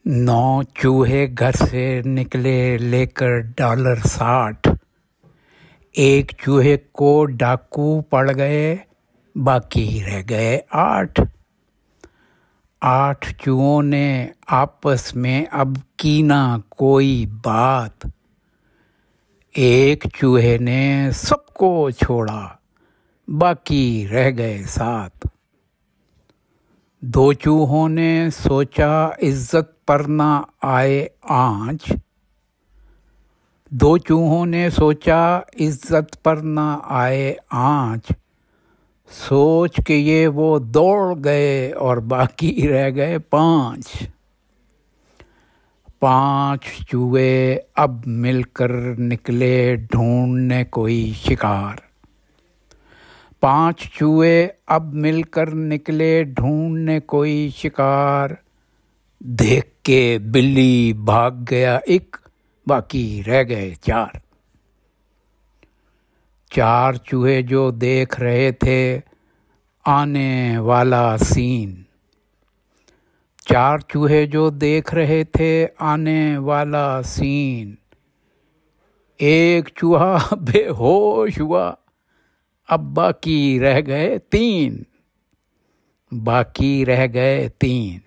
9 चूहे घर से निकले लेकर $60। एक चूहे को डाकू पड़ गए, बाकी रह गए 8। 8 चूहों ने आपस में अब की ना कोई बात। एक चूहे ने सबको छोड़ा, बाकी रह गए 7। 2 चूहों ने सोचा इज्जत पर ना आए आँच। 2 चूहों ने सोचा इज्जत पर ना आए आँच। सोच के ये वो दौड़ गए और बाकी रह गए 5। 5 चूहे अब मिलकर निकले ढूंढने कोई शिकार। 5 चूहे अब मिलकर निकले ढूंढने कोई शिकार। देख के बिल्ली भाग गया एक, बाकी रह गए 4। 4 चूहे जो देख रहे थे आने वाला सीन। 4 चूहे जो देख रहे थे आने वाला सीन। एक चूहा बेहोश हुआ, अब बाकी रह गए 3। बाकी रह गए 3।